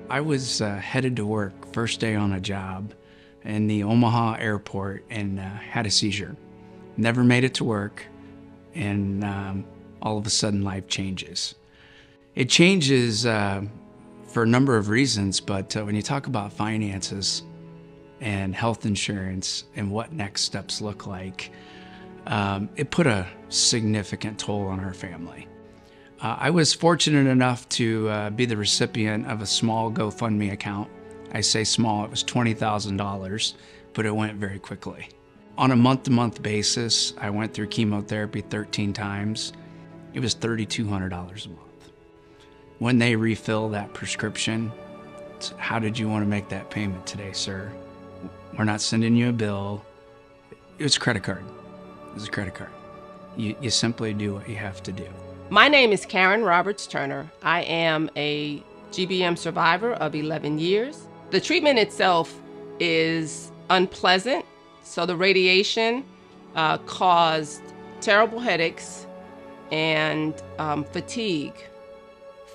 I was headed to work, first day on a job in the Omaha airport, and had a seizure. Never made it to work, and all of a sudden life changes. It changes for a number of reasons, but when you talk about finances and health insurance and what next steps look like, it put a significant toll on our family. I was fortunate enough to be the recipient of a small GoFundMe account. I say small, it was $20,000, but it went very quickly. On a month-to-month basis, I went through chemotherapy 13 times. It was $3,200 a month. When they refill that prescription, it's, how did you want to make that payment today, sir? We're not sending you a bill. It was a credit card. It was a credit card. You simply do what you have to do. My name is Karen Roberts Turner. I am a GBM survivor of 11 years. The treatment itself is unpleasant. So the radiation caused terrible headaches and fatigue,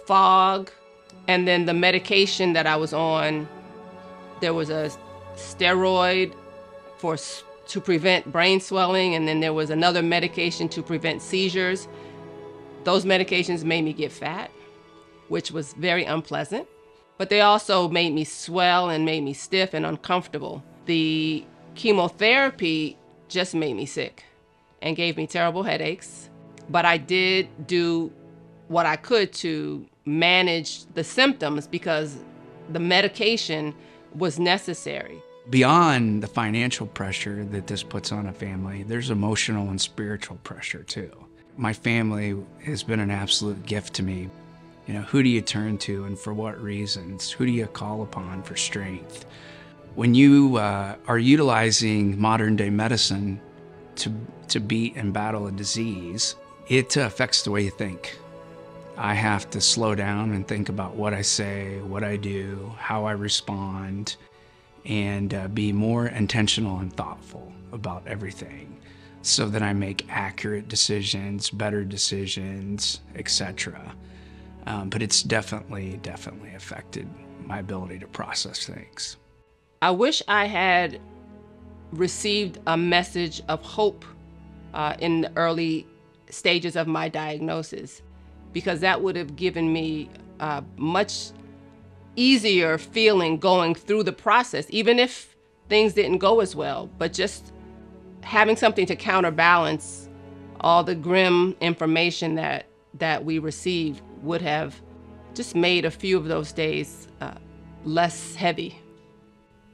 fog, and then the medication that I was on, there was a steroid to prevent brain swelling, and then there was another medication to prevent seizures. Those medications made me get fat, which was very unpleasant, but they also made me swell and made me stiff and uncomfortable. The chemotherapy just made me sick and gave me terrible headaches, but I did do what I could to manage the symptoms because the medication was necessary. Beyond the financial pressure that this puts on a family, there's emotional and spiritual pressure too. My family has been an absolute gift to me. You know, who do you turn to and for what reasons? Who do you call upon for strength? When you are utilizing modern day medicine to beat and battle a disease, it affects the way you think. I have to slow down and think about what I say, what I do, how I respond, and be more intentional and thoughtful about everything so that I make accurate decisions, better decisions, etc. But it's definitely affected my ability to process things. I wish I had received a message of hope in the early stages of my diagnosis, because that would have given me a much easier feeling going through the process, even if things didn't go as well. But just having something to counterbalance all the grim information that we received would have just made a few of those days less heavy.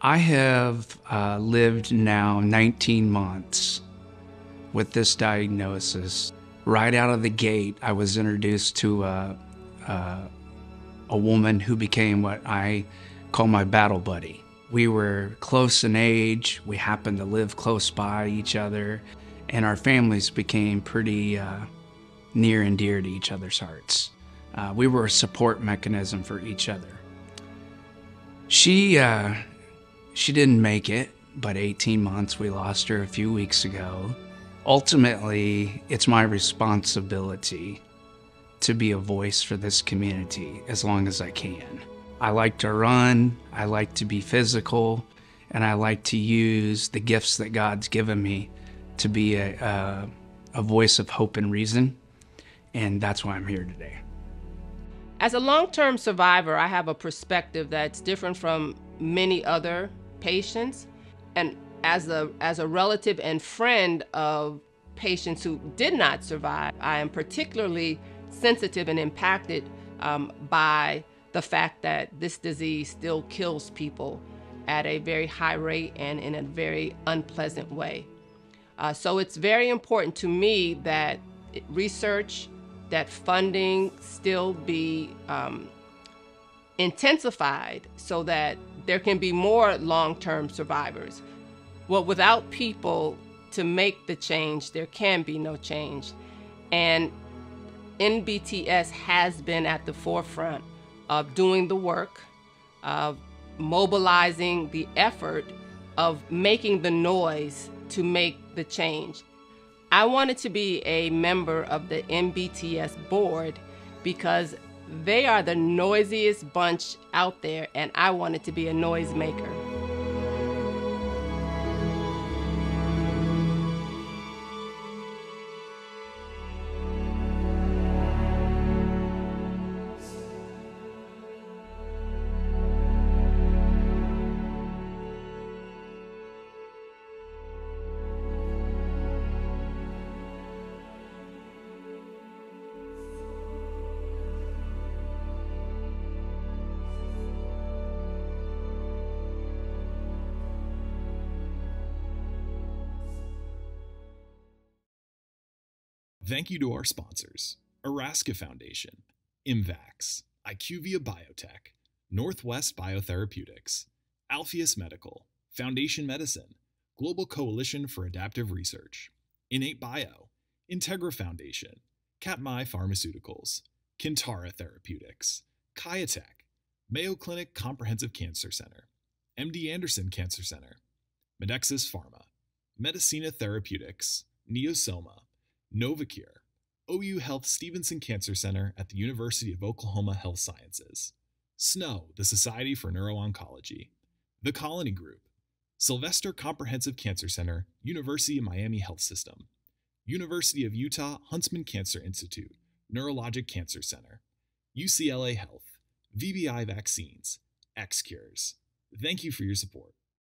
I have lived now 19 months with this diagnosis. Right out of the gate, I was introduced to a woman who became what I call my battle buddy. We were close in age, we happened to live close by each other, and our families became pretty near and dear to each other's hearts. We were a support mechanism for each other. She didn't make it, but 18 months, we lost her a few weeks ago. Ultimately, it's my responsibility to be a voice for this community as long as I can. I like to run, I like to be physical, and I like to use the gifts that God's given me to be a voice of hope and reason, and that's why I'm here today. As a long-term survivor, I have a perspective that's different from many other patients, and as a relative and friend of patients who did not survive, I am particularly sensitive and impacted by the fact that this disease still kills people at a very high rate and in a very unpleasant way. So it's very important to me that research, that funding still be intensified so that there can be more long-term survivors. Well, without people to make the change, there can be no change. And NBTS has been at the forefront of doing the work, of mobilizing the effort, of making the noise to make the change. I wanted to be a member of the NBTS board because They are the noisiest bunch out there, and I wanted to be a noisemaker. Thank you to our sponsors, Araska Foundation, IMVAX, IQVIA Biotech, Northwest Biotherapeutics, Alpheus Medical, Foundation Medicine, Global Coalition for Adaptive Research, Innate Bio, Integra Foundation, Katmai Pharmaceuticals, Kintara Therapeutics, Kiatech, Mayo Clinic Comprehensive Cancer Center, MD Anderson Cancer Center, Medexus Pharma, Medicina Therapeutics, Neosoma, Novacure, OU Health Stevenson Cancer Center at the University of Oklahoma Health Sciences, SNO, the Society for Neuro-Oncology, The Colony Group, Sylvester Comprehensive Cancer Center, University of Miami Health System, University of Utah Huntsman Cancer Institute, Neurologic Cancer Center, UCLA Health, VBI Vaccines, X Cures. Thank you for your support.